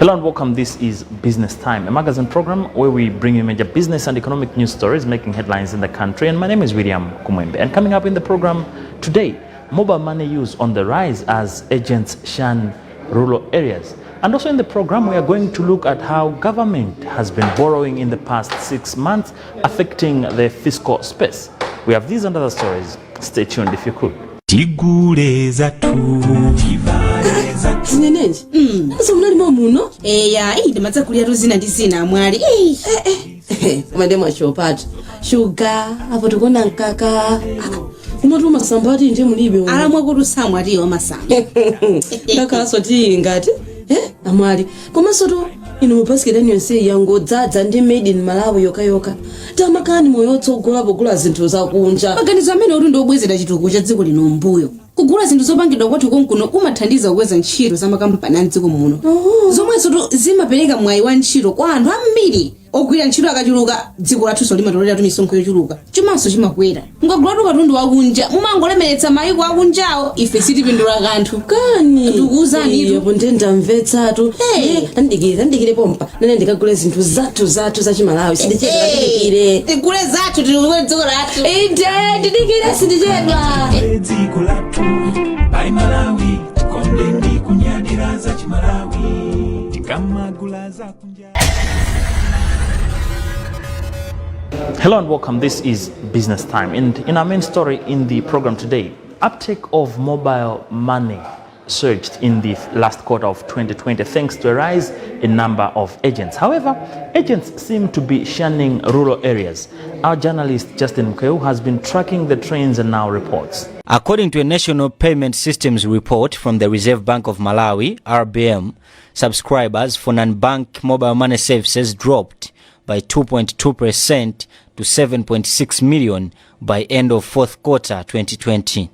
Hello and welcome. This is Business Time, a magazine program where we bring you major business and economic news stories making headlines in the country. And my name is William Kumwembe. And coming up in the program today, mobile money use on the rise as agents shun rural areas. And also in the program, we are going to look at how government has been borrowing in the past 6 months, affecting the fiscal space. We have these and other stories. Stay tuned if you could. Zinenenje. Azomulimo muno? Ya, ndimaza kulia ruzina ndizina mwali. Madema shopati. Sugar, apo tukona nkaka. Umatu masambati nje mulibe. Alamwa kurusamwa aliyo masamba. Kaka soti ngati. Amwali. Koma soto ino mupasikira nyonse yango dzadza ndi made in Malawi yoka. Tamakani moyo tsogola bogula zinthu za kunja. Maganizo amene uri ndobwezera chitukuko cha dziko lino mbuyo. Kugula zinthu zopangidwa kwathu konkuno kumathandiza kukweza ntchito za makampani a dziko muno. Zomwe soto zimapereka mwayi wa ntchito kwa anthu ambiri. Ogwira ntchito akachuluka dziko lathu limatolera misonkho yochuluka. Chumanso chimakwera. Ngagulatu katundu wakunja mumangolemeretsa mayiko akunjawo ife sitipindula kanthu. Kani ndikuuzani iyo ndenda mvetsatu. Ndandikire pompa. Nene ndikagule zinthu zathu za chimalawi. Sindichedwa. Tikule zathu tikule dziko lathu. Ndidikire sindichedwa. Dziko lathu bai Malawi tikondeni kunyadira za chimalawi tikamagula za kunja. Hello and welcome. This is Business Time. And in our main story in the program today, uptake of mobile money surged in the last quarter of 2020 thanks to a rise in number of agents. However, agents seem to be shunning rural areas. Our journalist Justin Mkeu has been tracking the trends and now reports. According to a National Payment Systems report from the Reserve Bank of Malawi, RBM, subscribers for non-bank mobile money services dropped by 2.2% to 7.6 million by end of fourth quarter 2020.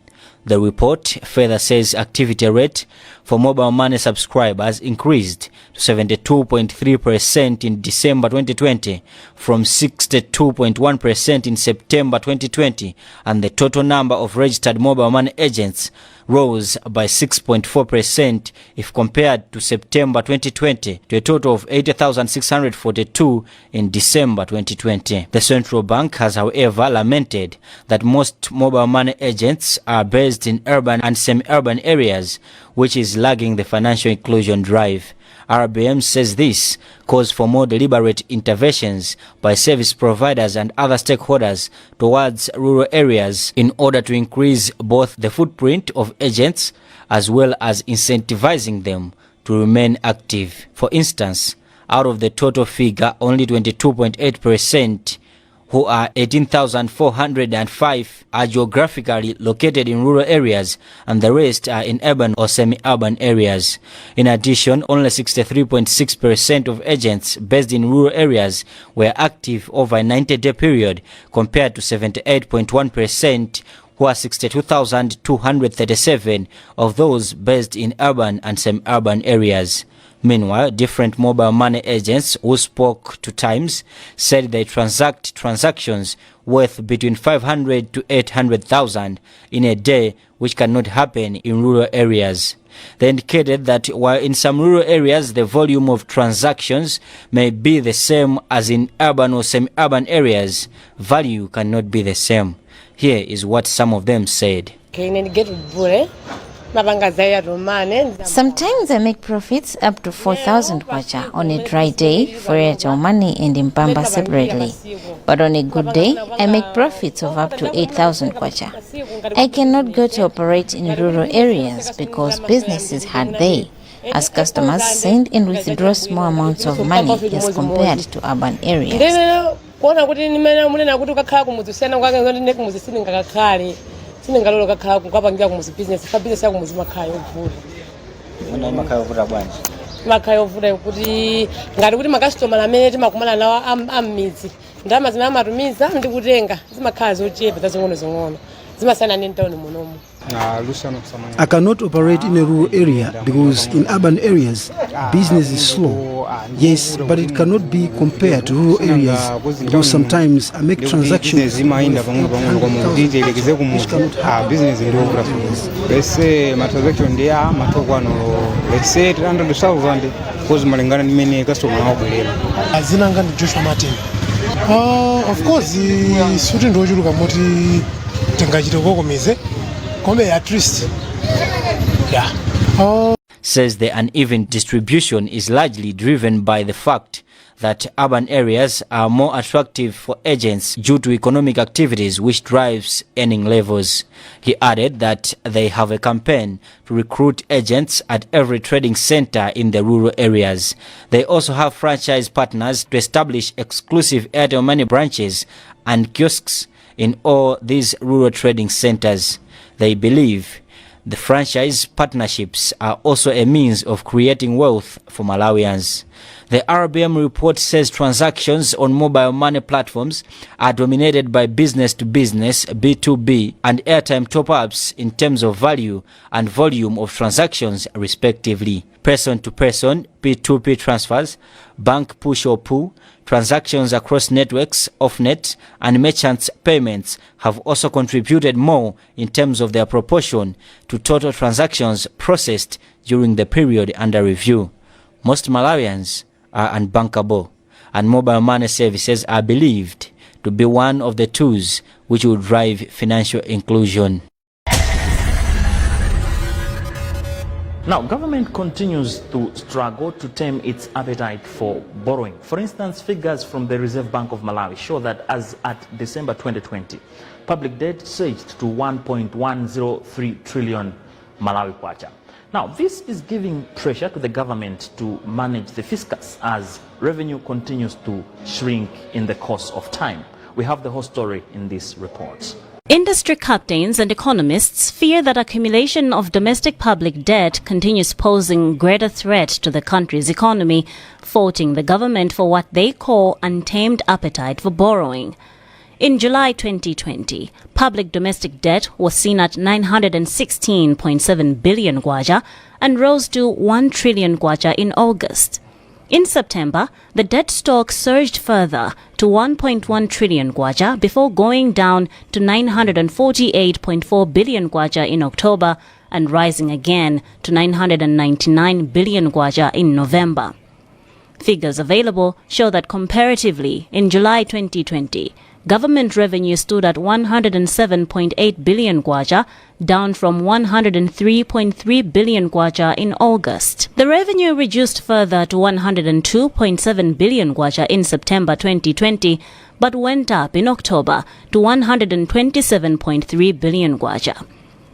The report further says activity rate for mobile money subscribers increased to 72.3% in December 2020 from 62.1% in September 2020, and the total number of registered mobile money agents rose by 6.4% if compared to September 2020 to a total of 80,642 in December 2020. The central bank has, however, lamented that most mobile money agents are based in urban and semi-urban areas, which is lagging the financial inclusion drive. RBM says this calls for more deliberate interventions by service providers and other stakeholders towards rural areas in order to increase both the footprint of agents as well as incentivizing them to remain active. For instance, out of the total figure, only 22.8%, who are 18,405, are geographically located in rural areas, and the rest are in urban or semi-urban areas. In addition, only 63.6% of agents based in rural areas were active over a 90-day period, compared to 78.1%, who are 62,237 of those based in urban and semi-urban areas. Meanwhile, different mobile money agents who spoke to Times said they transact transactions worth between 500 to 800,000 in a day, which cannot happen in rural areas. They indicated that while in some rural areas the volume of transactions may be the same as in urban or semi-urban areas, value cannot be the same. Here is what some of them said. Sometimes I make profits up to 4,000 kwacha on a dry day for Airtel Money and Mpamba separately. But on a good day, I make profits of up to 8,000 kwacha. I cannot go to operate in rural areas because business is hard there, as customers send and withdraw small amounts of money as compared to urban areas. Makayovura kuti ngati kuti makasitoma amene timakumana nawo amidzi ndalama zimene amatumiza ndi kutenga zimakhala zochepa zazing'ono zimasiyana ndi mtawuni munomu. I cannot operate in a rural area because in urban areas business is slow. Yes, but it cannot be compared to rural areas because sometimes I make transactions. Let's say my transaction there, let's say 300,000. because malingana nimene customer awabwerera. Azinanga ndi Joshua Martin. Of course suti ndochuluka moti tingachite kokomeze kome at least says the uneven distribution is largely driven by the fact that urban areas are more attractive for agents due to economic activities, which drives earning levels. He added that they have a campaign to recruit agents at every trading center in the rural areas. They also have franchise partners to establish exclusive Airtel Money branches and kiosks in all these rural trading centers. They believe the franchise partnerships are also a means of creating wealth for Malawians. The RBM report says transactions on mobile money platforms are dominated by business-to-business, B2B, and airtime top-ups in terms of value and volume of transactions, respectively. Person-to-person, P2P transfers, bank push or pull, transactions across networks, off-net, and merchants' payments have also contributed more in terms of their proportion to total transactions processed during the period under review. Most Malawians are unbankable, and mobile money services are believed to be one of the tools which will drive financial inclusion. Now, government continues to struggle to tame its appetite for borrowing. For instance, figures from the Reserve Bank of Malawi show that as at December 2020, public debt surged to 1.103 trillion Malawi kwacha. Now, this is giving pressure to the government to manage the fiscus as revenue continues to shrink in the course of time. We have the whole story in this report. Industry captains and economists fear that accumulation of domestic public debt continues posing greater threat to the country's economy, faulting the government for what they call untamed appetite for borrowing. In July 2020, public domestic debt was seen at 916.7 billion kwacha and rose to 1 trillion kwacha in August. In September, the debt stock surged further to 1.1 trillion kwacha before going down to 948.4 billion kwacha in October and rising again to 999 billion kwacha in November. Figures available show that comparatively, in July 2020, government revenue stood at 107.8 billion kwacha, down from 103.3 billion kwacha in August. The revenue reduced further to 102.7 billion kwacha in September 2020, but went up in October to 127.3 billion kwacha.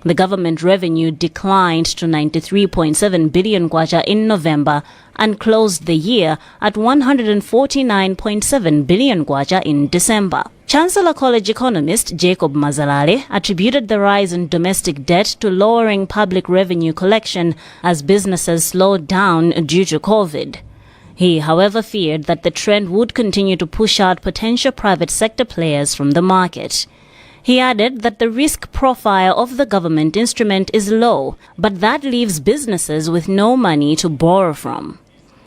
The government revenue declined to 93.7 billion kwacha in November and closed the year at 149.7 billion kwacha in December. Chancellor College economist Jacob Mazalale attributed the rise in domestic debt to lowering public revenue collection as businesses slowed down due to COVID. He, however, feared that the trend would continue to push out potential private sector players from the market. He added that the risk profile of the government instrument is low, but that leaves businesses with no money to borrow from.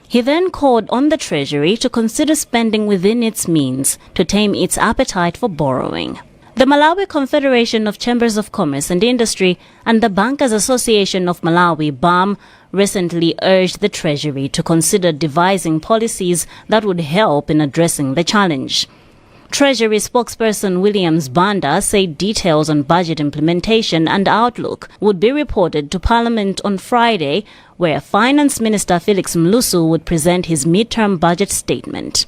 He then called on the Treasury to consider spending within its means to tame its appetite for borrowing. The Malawi Confederation of Chambers of Commerce and Industry and the Bankers Association of Malawi, BAM, recently urged the Treasury to consider devising policies that would help in addressing the challenge. Treasury spokesperson Williams Banda said details on budget implementation and outlook would be reported to Parliament on Friday, where Finance Minister Felix Mlusu would present his midterm budget statement.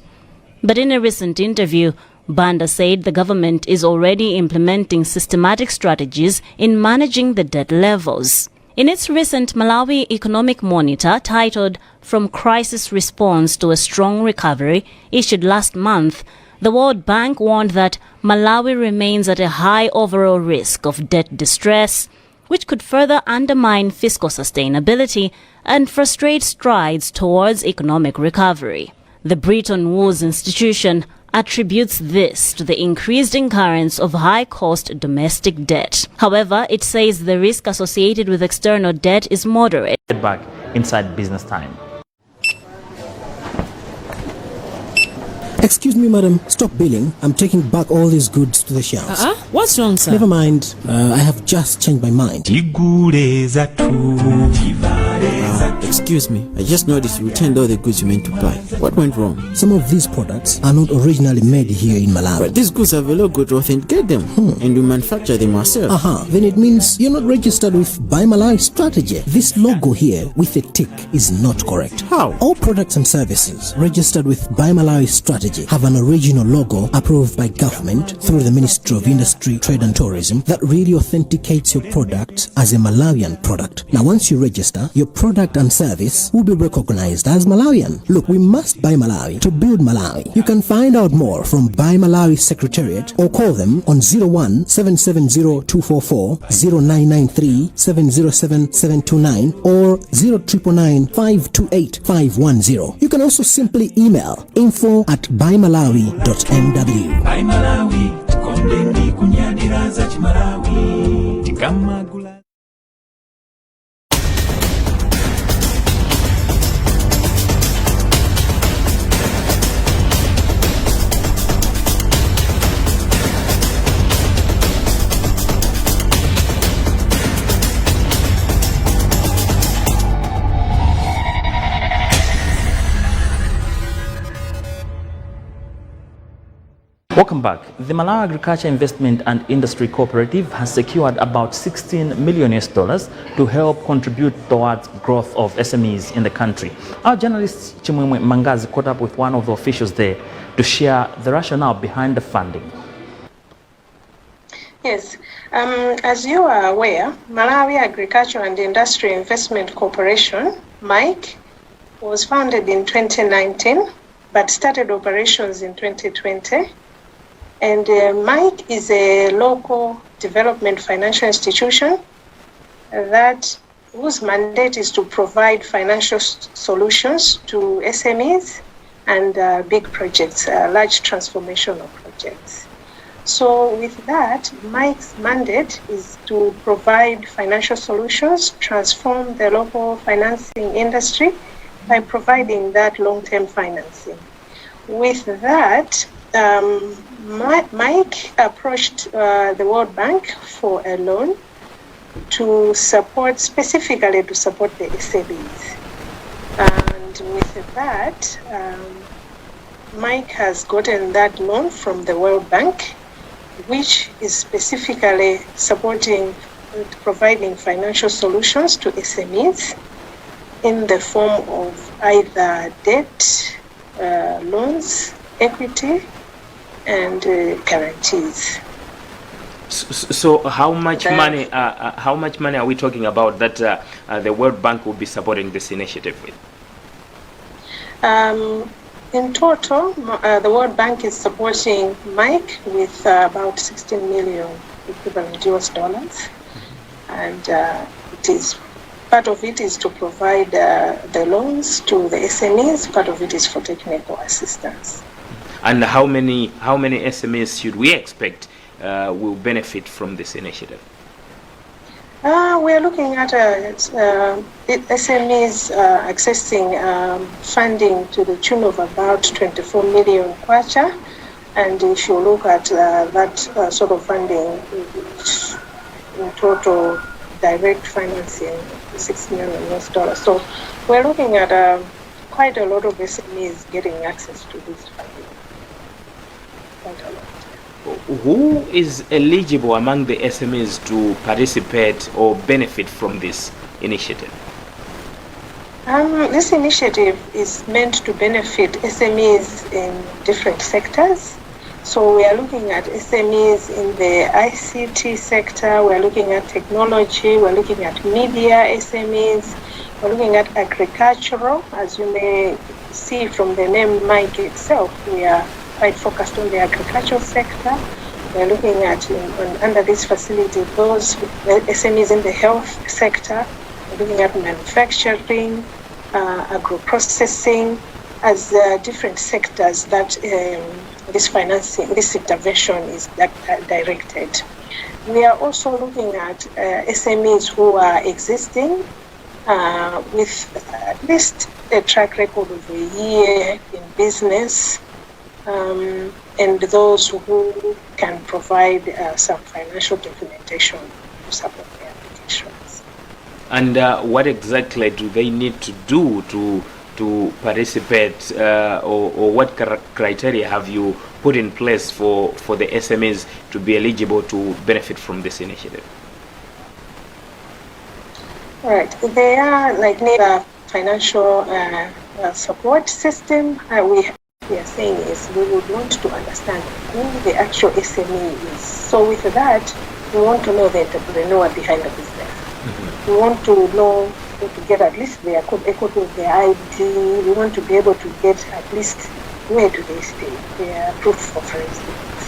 But in a recent interview, Banda said the government is already implementing systematic strategies in managing the debt levels. In its recent Malawi Economic Monitor titled From Crisis Response to a Strong Recovery, issued last month, the World Bank warned that Malawi remains at a high overall risk of debt distress, which could further undermine fiscal sustainability and frustrate strides towards economic recovery. The Bretton Woods Institution attributes this to the increased incurrence of high-cost domestic debt. However, it says the risk associated with external debt is moderate. Back inside business time. Excuse me, madam, stop billing. I'm taking back all these goods to the shelves. What's wrong, sir? Never mind. I have just changed my mind. Tigureza tu. If Excuse me, I just noticed you returned all the goods you meant to buy. What went wrong? Some of these products are not originally made here in Malawi. But these goods have a logo to authenticate them, and we manufacture them ourselves. Then it means you're not registered with Buy Malawi strategy. This logo here with a tick is not correct. How? All products and services registered with Buy Malawi strategy have an original logo approved by government through the Ministry of Industry, Trade and Tourism that really authenticates your product as a Malawian product. Now once you register, your product and service will be recognized as Malawian. Look, we must buy Malawi to build Malawi. You can find out more from Buy Malawi Secretariat or call them on 01 770 244 0993 707 729 or 0999 528 510. You can also simply email info@buymalawi.mw. Buy Malawi, kondeni kunyadira za chimalawi. Tikamagula. Welcome back. The Malawi Agriculture Investment and Industry Cooperative has secured about $16 million to help contribute towards growth of SMEs in the country. Our journalist Chimwemwe Mangazi caught up with one of the officials there to share the rationale behind the funding. Yes, as you are aware, Malawi Agriculture and Industry Investment Corporation, MIC, was founded in 2019 but started operations in 2020. And MIC is a local development financial institution whose mandate is to provide financial solutions to SMEs and big projects, large transformational projects. So with that, MIC's mandate is to provide financial solutions, transform the local financing industry by providing that long-term financing. With that, MIC approached the World Bank for a loan specifically to support the SMEs. And with that, MIC has gotten that loan from the World Bank, which is specifically providing financial solutions to SMEs in the form of either debt, loans, equity, and guarantees. So how much money are we talking about that the World Bank will be supporting this initiative with? In total, the World Bank is supporting MIC with about 16 million equivalent US dollars, and part of it is to provide the loans to the SMEs. Part of it is for technical assistance. And how many SMEs should we expect will benefit from this initiative? We're looking at SMEs accessing funding to the tune of about 24 million kwacha. And if you look at that sort of funding, in total direct financing, $6 million. So we're looking at quite a lot of SMEs getting access to this funding. Who is eligible among the SMEs to participate or benefit from this initiative? This initiative is meant to benefit SMEs in different sectors. So we are looking at SMEs in the ICT sector, we're looking at technology, we're looking at media SMEs, we're looking at agricultural. As you may see from the name MIC itself, we are quite focused on the agricultural sector. We're looking at, under this facility, those SMEs in the health sector. We're looking at manufacturing, agro-processing, as different sectors that this financing, this intervention is directed. We are also looking at SMEs who are existing with at least a track record of a year in business, and those who can provide some financial documentation to support their applications. And what exactly do they need to do to participate, or what criteria have you put in place for the SMEs to be eligible to benefit from this initiative? Right. They are like the financial support system. We are saying is we would want to understand who the actual SME is. So with that, we want to know the entrepreneur behind the business. We want to know, to get at least their copy of their ID. We want to be able to get at least where do they stay, their proof of residence.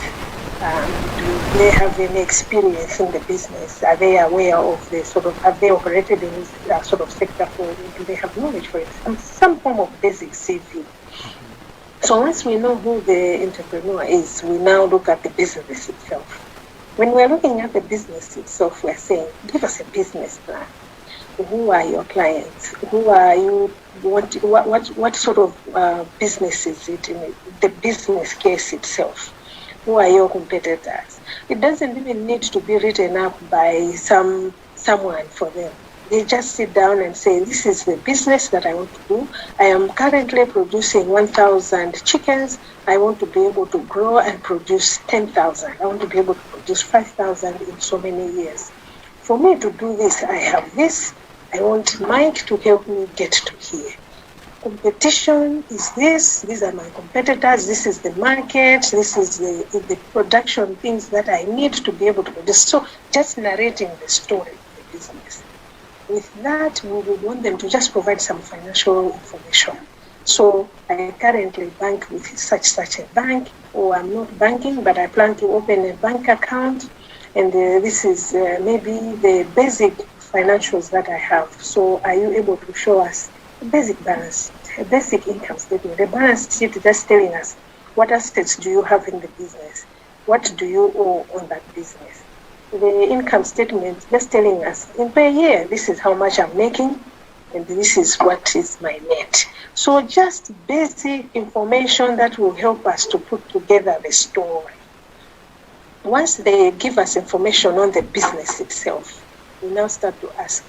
Do they have any experience in the business? Are they aware of the have they operated in this sort of sector for, do they have knowledge for it? Some form of basic CV. So once we know who the entrepreneur is, we now look at the business itself. When we're looking at the business itself, we're saying, give us a business plan. Who are your clients? Who are you? What sort of business is it in the business case itself? Who are your competitors? It doesn't even need to be written up by someone for them. They just sit down and say, this is the business that I want to do. I am currently producing 1,000 chickens. I want to be able to grow and produce 10,000. I want to be able to produce 5,000 in so many years. For me to do this, I have this. I want Mike to help me get to here. Competition is this. These are my competitors. This is the market. This is the production things that I need to be able to produce. So just narrating the story of the business. With that, we would want them to just provide some financial information. So I currently bank with such a bank, or I'm not banking, but I plan to open a bank account. And this is maybe the basic financials that I have. So are you able to show us a basic balance, a basic income statement? The balance sheet just telling us what assets do you have in the business? What do you owe on that business? The income statement just telling us in per year, this is how much I'm making, and this is what is my net. So just basic information that will help us to put together the story. Once they give us information on the business itself, we now start to ask,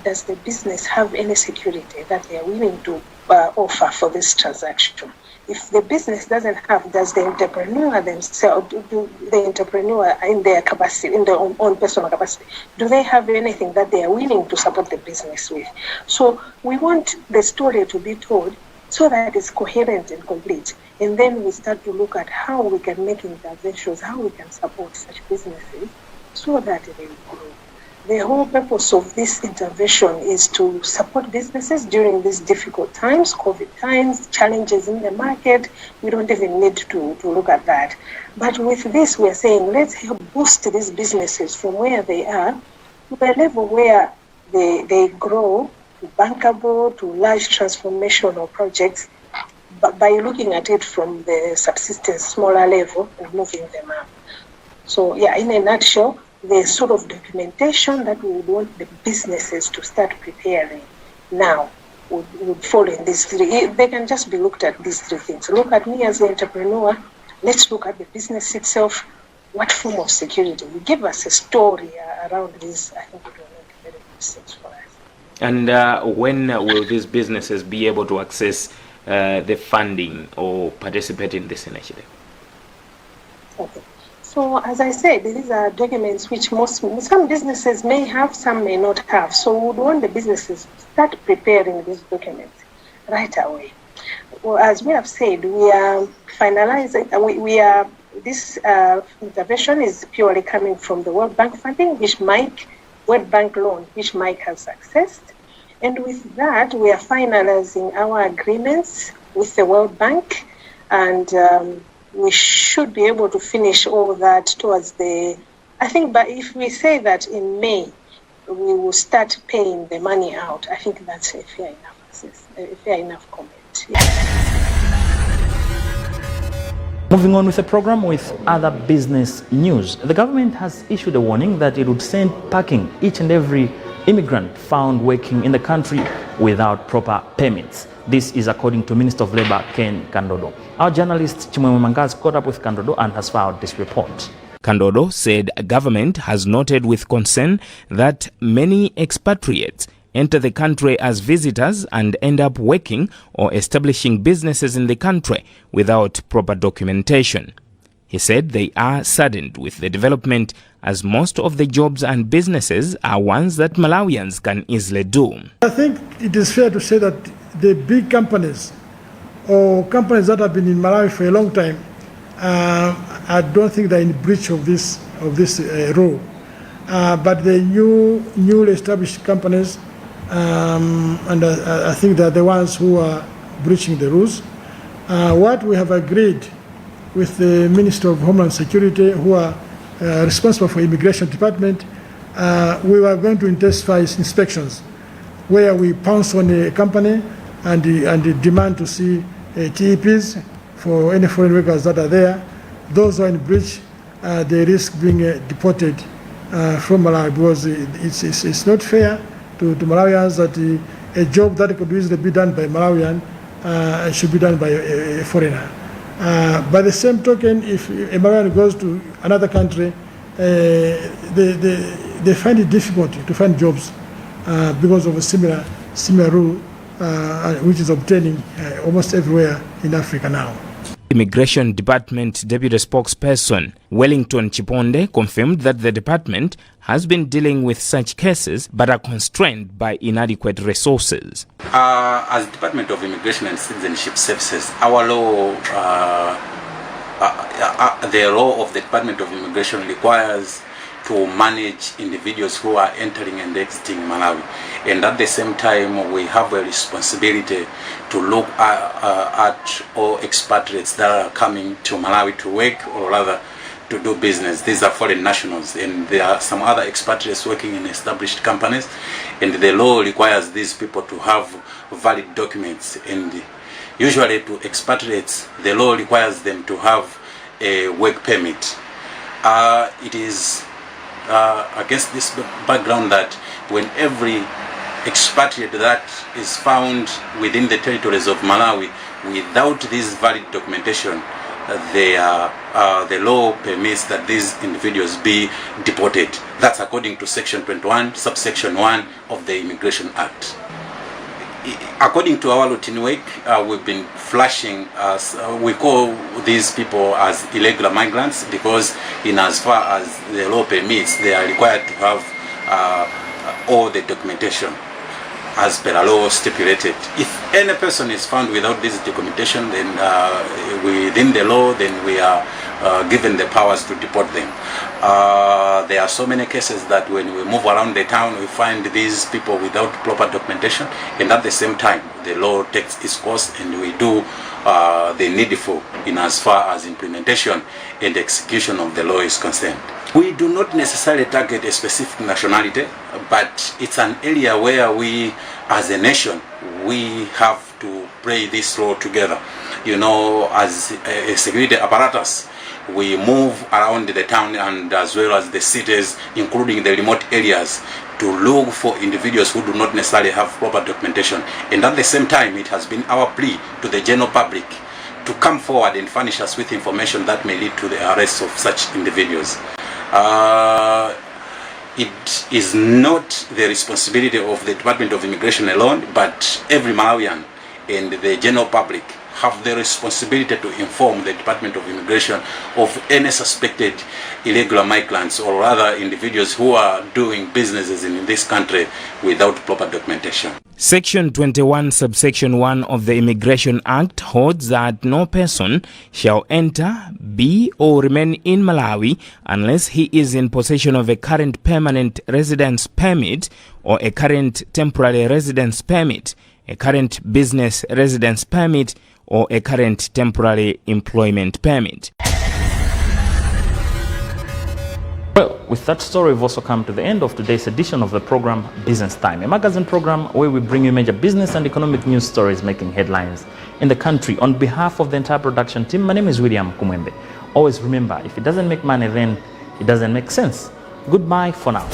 does the business have any security that they are willing to offer for this transaction? If the business doesn't have, does the entrepreneur themselves, do the entrepreneur in their capacity, in their own personal capacity, do they have anything that they are willing to support the business with? So we want the story to be told so that it's coherent and complete. And then we start to look at how we can make interventions, how we can support such businesses so that they will grow. The whole purpose of this intervention is to support businesses during these difficult times, COVID times, challenges in the market. We don't even need to look at that. But with this, we're saying, let's help boost these businesses from where they are to a level where they grow to bankable, to large transformational projects, but by looking at it from the subsistence, smaller level and moving them up. So yeah, in a nutshell, the sort of documentation that we would want the businesses to start preparing now would fall in these three. They can just be looked at these three things. Look at me as an entrepreneur. Let's look at the business itself. What form of security? You give us a story around this. I think it will make very good sense for us. And when will these businesses be able to access the funding or participate in this initiative? Okay. So as I said, these are documents which some businesses may have, some may not have. So we would want the businesses to start preparing these documents right away. Well, as we have said, we are finalizing. This intervention is purely coming from the World Bank funding, World Bank loan, which Mike has accessed. And with that, we are finalizing our agreements with the World Bank, and we should be able to finish all that towards but if we say that in May, we will start paying the money out, I think that's a fair enough comment. Yeah. Moving on with the program with other business news. The government has issued a warning that it would send packing each and every immigrant found working in the country without proper permits. This is according to Minister of Labour Ken Kandodo. Our journalist Chimwemwe Mangazi caught up with Kandodo and has filed this report. Kandodo said government has noted with concern that many expatriates enter the country as visitors and end up working or establishing businesses in the country without proper documentation. He said they are saddened with the development as most of the jobs and businesses are ones that Malawians can easily do. I think it is fair to say that the big companies or companies that have been in Malawi for a long time, I don't think they're in breach of this rule. But the newly established companies, and I think they're the ones who are breaching the rules. What we have agreed with the Minister of Homeland Security, who are responsible for Immigration Department, we were going to intensify inspections, where we pounce on a company and demand to see TEPs for any foreign workers that are there. Those who are in breach, they risk being deported from Malawi, because it's not fair to Malawians that a job that could easily be done by Malawian should be done by a foreigner. By the same token, if a Malawian goes to another country, they find it difficult to find jobs because of a similar rule, which is obtaining almost everywhere in Africa now. Immigration Department Deputy Spokesperson Wellington Chiponde confirmed that the department has been dealing with such cases but are constrained by inadequate resources. As Department of Immigration and Citizenship Services, our law, the law of the Department of Immigration requires to manage individuals who are entering and exiting Malawi, and at the same time we have a responsibility to look at all expatriates that are coming to Malawi to work, or rather to do business. These are foreign nationals, and there are some other expatriates working in established companies, and the law requires these people to have valid documents, and usually to expatriates the law requires them to have a work permit. It is against this background that when every expatriate that is found within the territories of Malawi without this valid documentation, the law permits that these individuals be deported. That's according to Section 21, subsection 1 of the Immigration Act. According to our routine work, we've been flashing, we call these people as irregular migrants, because in as far as the law permits, they are required to have all the documentation as per the law stipulated. If any person is found without this documentation, then within the law, then we are given the powers to deport them. There are so many cases that when we move around the town, we find these people without proper documentation, and at the same time, the law takes its course, and we do the needful in as far as implementation and execution of the law is concerned. We do not necessarily target a specific nationality, but it's an area where we, as a nation, we have to play this role together. You know, as a security apparatus, we move around the town and as well as the cities, including the remote areas, to look for individuals who do not necessarily have proper documentation. And at the same time, it has been our plea to the general public to come forward and furnish us with information that may lead to the arrest of such individuals. It is not the responsibility of the Department of Immigration alone, but every Malawian and the general public have the responsibility to inform the Department of Immigration of any suspected irregular migrants or other individuals who are doing businesses in this country without proper documentation. Section 21, subsection 1 of the Immigration Act holds that no person shall enter, be, or remain in Malawi unless he is in possession of a current permanent residence permit or a current temporary residence permit, a current business residence permit, or a current temporary employment permit. Well, with that story, we've also come to the end of today's edition of the program Business Time, a magazine program where we bring you major business and economic news stories making headlines in the country. On behalf of the entire production team, my name is William Kumwembe. Always remember, if it doesn't make money, then it doesn't make sense. Goodbye for now.